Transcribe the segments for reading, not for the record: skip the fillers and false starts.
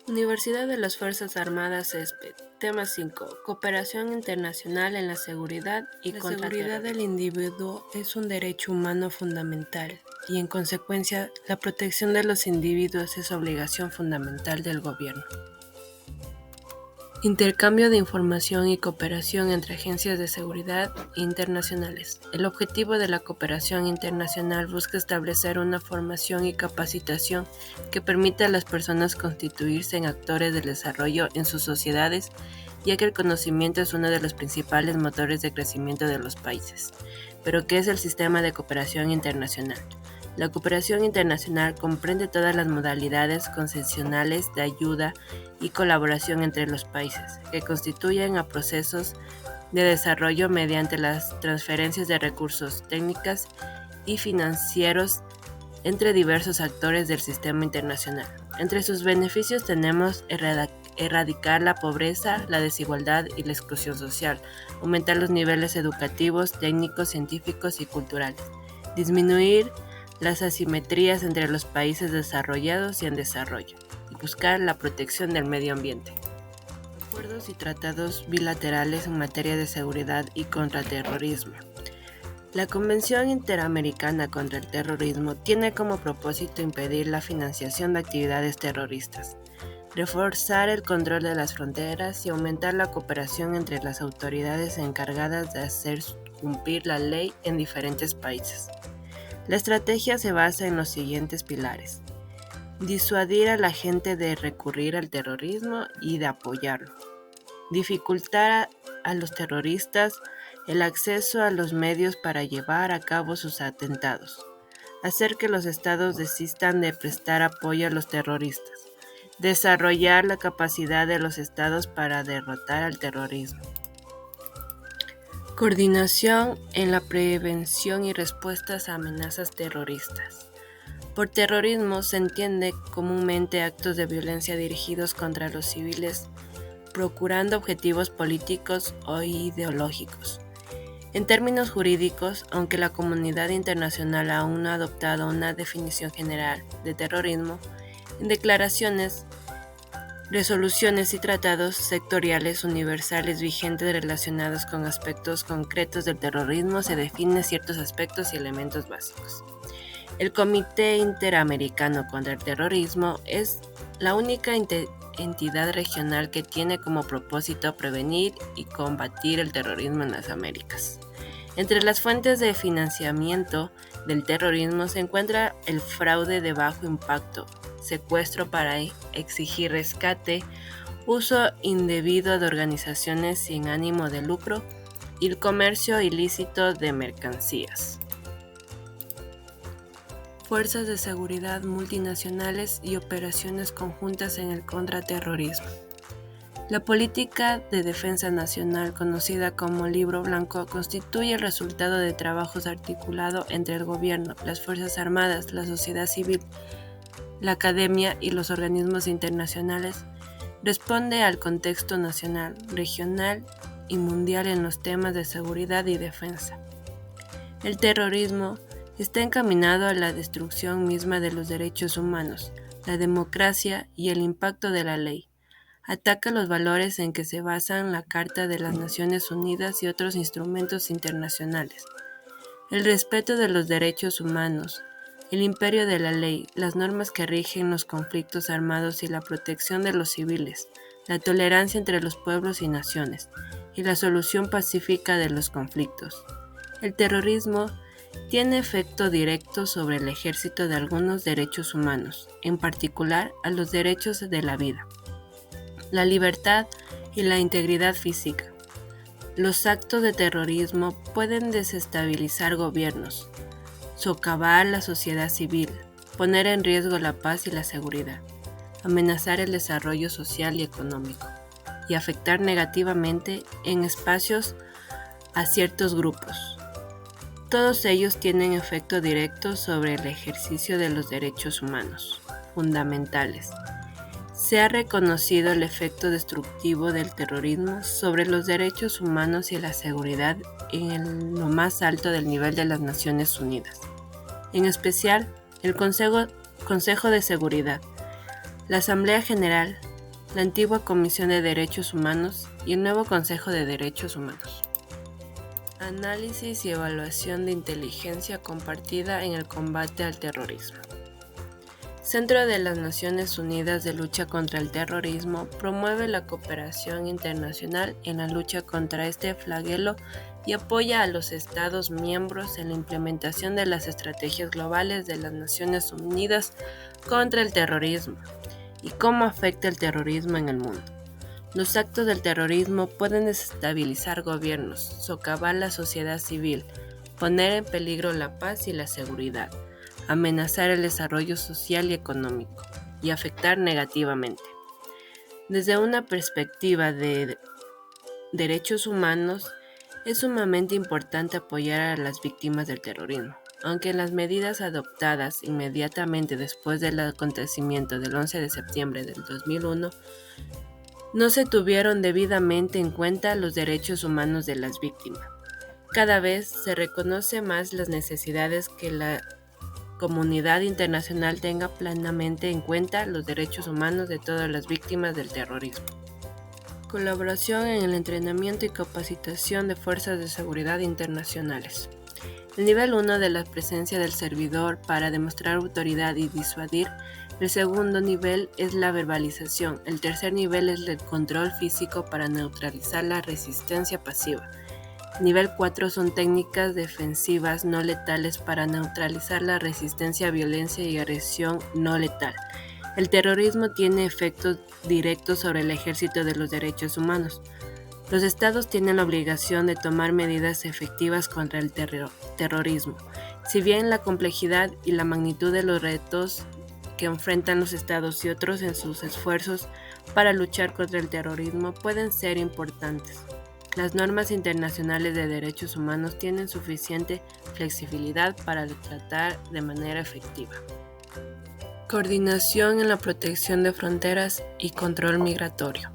Universidad de las Fuerzas Armadas ESPED. Tema 5. Cooperación internacional en la seguridad y la seguridad del individuo es un derecho humano fundamental y, en consecuencia, la protección de los individuos es obligación fundamental del gobierno. Intercambio de información y cooperación entre agencias de seguridad internacionales. El objetivo de la cooperación internacional busca establecer una formación y capacitación que permita a las personas constituirse en actores del desarrollo en sus sociedades, ya que el conocimiento es uno de los principales motores de crecimiento de los países. ¿Pero qué es el sistema de cooperación internacional? La cooperación internacional comprende todas las modalidades concesionales de ayuda y colaboración entre los países, que constituyen a procesos de desarrollo mediante las transferencias de recursos técnicos y financieros entre diversos actores del sistema internacional. Entre sus beneficios tenemos erradicar la pobreza, la desigualdad y la exclusión social, aumentar los niveles educativos, técnicos, científicos y culturales, disminuir las asimetrías entre los países desarrollados y en desarrollo, y buscar la protección del medio ambiente. Acuerdos y tratados bilaterales en materia de seguridad y contraterrorismo. La Convención Interamericana contra el Terrorismo tiene como propósito impedir la financiación de actividades terroristas, reforzar el control de las fronteras y aumentar la cooperación entre las autoridades encargadas de hacer cumplir la ley en diferentes países. La estrategia se basa en los siguientes pilares: disuadir a la gente de recurrir al terrorismo y de apoyarlo, dificultar a los terroristas el acceso a los medios para llevar a cabo sus atentados, hacer que los estados desistan de prestar apoyo a los terroristas, desarrollar la capacidad de los estados para derrotar al terrorismo. Coordinación en la prevención y respuestas a amenazas terroristas. Por terrorismo se entiende comúnmente actos de violencia dirigidos contra los civiles, procurando objetivos políticos o ideológicos. En términos jurídicos, aunque la comunidad internacional aún no ha adoptado una definición general de terrorismo, en declaraciones, resoluciones y tratados sectoriales universales vigentes relacionados con aspectos concretos del terrorismo se definen ciertos aspectos y elementos básicos. El Comité Interamericano contra el Terrorismo es la única entidad regional que tiene como propósito prevenir y combatir el terrorismo en las Américas. Entre las fuentes de financiamiento del terrorismo se encuentra el fraude de bajo impacto, secuestro para exigir rescate, uso indebido de organizaciones sin ánimo de lucro y el comercio ilícito de mercancías. Fuerzas de seguridad multinacionales y operaciones conjuntas en el contraterrorismo. La política de defensa nacional, conocida como Libro Blanco, constituye el resultado de trabajos articulados entre el gobierno, las Fuerzas Armadas, la sociedad civil, la academia y los organismos internacionales. Responde al contexto nacional, regional y mundial en los temas de seguridad y defensa. El terrorismo está encaminado a la destrucción misma de los derechos humanos, la democracia y el impacto de la ley. Ataca los valores en que se basan la Carta de las Naciones Unidas y otros instrumentos internacionales. El respeto de los derechos humanos, el imperio de la ley, las normas que rigen los conflictos armados y la protección de los civiles, la tolerancia entre los pueblos y naciones, y la solución pacífica de los conflictos. El terrorismo tiene efecto directo sobre el ejercicio de algunos derechos humanos, en particular a los derechos de la vida, la libertad y la integridad física. Los actos de terrorismo pueden desestabilizar gobiernos, socavar la sociedad civil, poner en riesgo la paz y la seguridad, amenazar el desarrollo social y económico, y afectar negativamente en espacios a ciertos grupos. Todos ellos tienen efecto directo sobre el ejercicio de los derechos humanos fundamentales. Se ha reconocido el efecto destructivo del terrorismo sobre los derechos humanos y la seguridad en lo más alto del nivel de las Naciones Unidas, en especial el Consejo de Seguridad, la Asamblea General, la antigua Comisión de Derechos Humanos y el nuevo Consejo de Derechos Humanos. Análisis y evaluación de inteligencia compartida en el combate al terrorismo. Centro de las Naciones Unidas de Lucha contra el Terrorismo promueve la cooperación internacional en la lucha contra este flagelo y apoya a los Estados miembros en la implementación de las estrategias globales de las Naciones Unidas contra el terrorismo y cómo afecta el terrorismo en el mundo. Los actos del terrorismo pueden desestabilizar gobiernos, socavar la sociedad civil, poner en peligro la paz y la seguridad, amenazar el desarrollo social y económico y afectar negativamente. Desde una perspectiva de derechos humanos, es sumamente importante apoyar a las víctimas del terrorismo, aunque las medidas adoptadas inmediatamente después del acontecimiento del 11 de septiembre del 2001 no se tuvieron debidamente en cuenta los derechos humanos de las víctimas. Cada vez se reconoce más las necesidades que la comunidad internacional tenga plenamente en cuenta los derechos humanos de todas las víctimas del terrorismo. Colaboración en el entrenamiento y capacitación de fuerzas de seguridad internacionales. El nivel 1 de la presencia del servidor para demostrar autoridad y disuadir. El segundo nivel es la verbalización. El tercer nivel es el control físico para neutralizar la resistencia pasiva. Nivel 4 son técnicas defensivas no letales para neutralizar la resistencia a violencia y agresión no letal. El terrorismo tiene efectos directos sobre el ejercicio de los derechos humanos. Los estados tienen la obligación de tomar medidas efectivas contra el terrorismo. Si bien la complejidad y la magnitud de los retos que enfrentan los estados y otros en sus esfuerzos para luchar contra el terrorismo pueden ser importantes, las normas internacionales de derechos humanos tienen suficiente flexibilidad para tratar de manera efectiva. Coordinación en la protección de fronteras y control migratorio.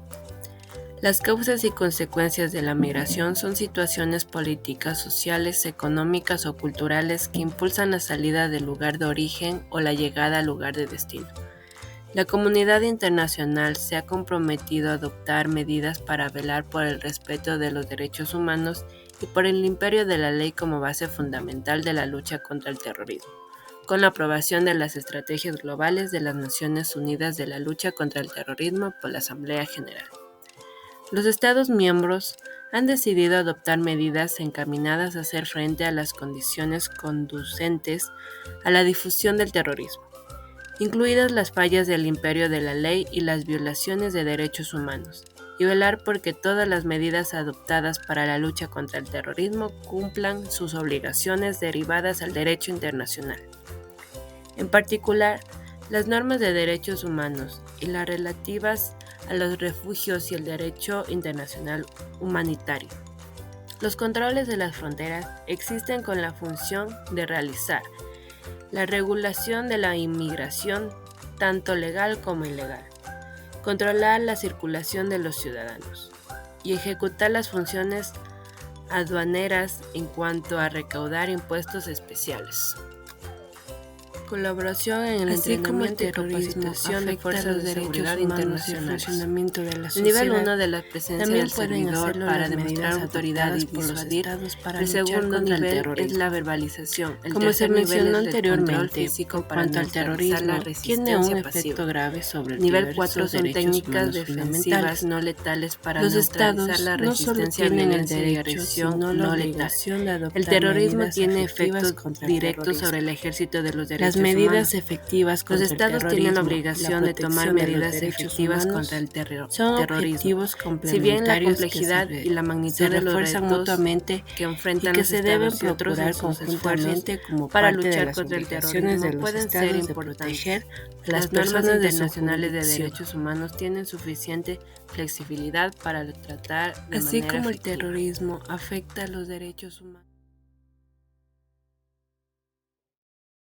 Las causas y consecuencias de la migración son situaciones políticas, sociales, económicas o culturales que impulsan la salida del lugar de origen o la llegada al lugar de destino. La comunidad internacional se ha comprometido a adoptar medidas para velar por el respeto de los derechos humanos y por el imperio de la ley como base fundamental de la lucha contra el terrorismo, con la aprobación de las estrategias globales de las Naciones Unidas de la lucha contra el terrorismo por la Asamblea General. Los Estados miembros han decidido adoptar medidas encaminadas a hacer frente a las condiciones conducentes a la difusión del terrorismo, incluidas las fallas del imperio de la ley y las violaciones de derechos humanos, y velar por que todas las medidas adoptadas para la lucha contra el terrorismo cumplan sus obligaciones derivadas al derecho internacional. En particular, las normas de derechos humanos y las relativas a los refugios y el derecho internacional humanitario. Los controles de las fronteras existen con la función de realizar la regulación de la inmigración, tanto legal como ilegal, controlar la circulación de los ciudadanos y ejecutar las funciones aduaneras en cuanto a recaudar impuestos especiales. Colaboración en el entrenamiento y capacitación de fuerzas de seguridad internacionales. El nivel 1 de la presencia del servidor para demostrar autoridad y disuadir. El segundo nivel es la verbalización. Como se mencionó anteriormente, en cuanto al terrorismo, tiene un efecto grave sobre el nivel 4 son técnicas defensivas no letales para neutralizar la resistencia a violencia y agresión no letal. El terrorismo tiene efectos directos sobre el ejército de los derechos medidas efectivas contra el terrorismo. Los estados tienen la obligación de tomar medidas efectivas contra el terrorismo. Si bien la complejidad y la magnitud de los retos mutuamente que enfrentan los estados y otros en sus esfuerzos para luchar contra el terrorismo pueden ser importantes. Las normas internacionales de derechos humanos tienen suficiente flexibilidad para tratar de manera efectiva. Así como el terrorismo afecta a los derechos humanos.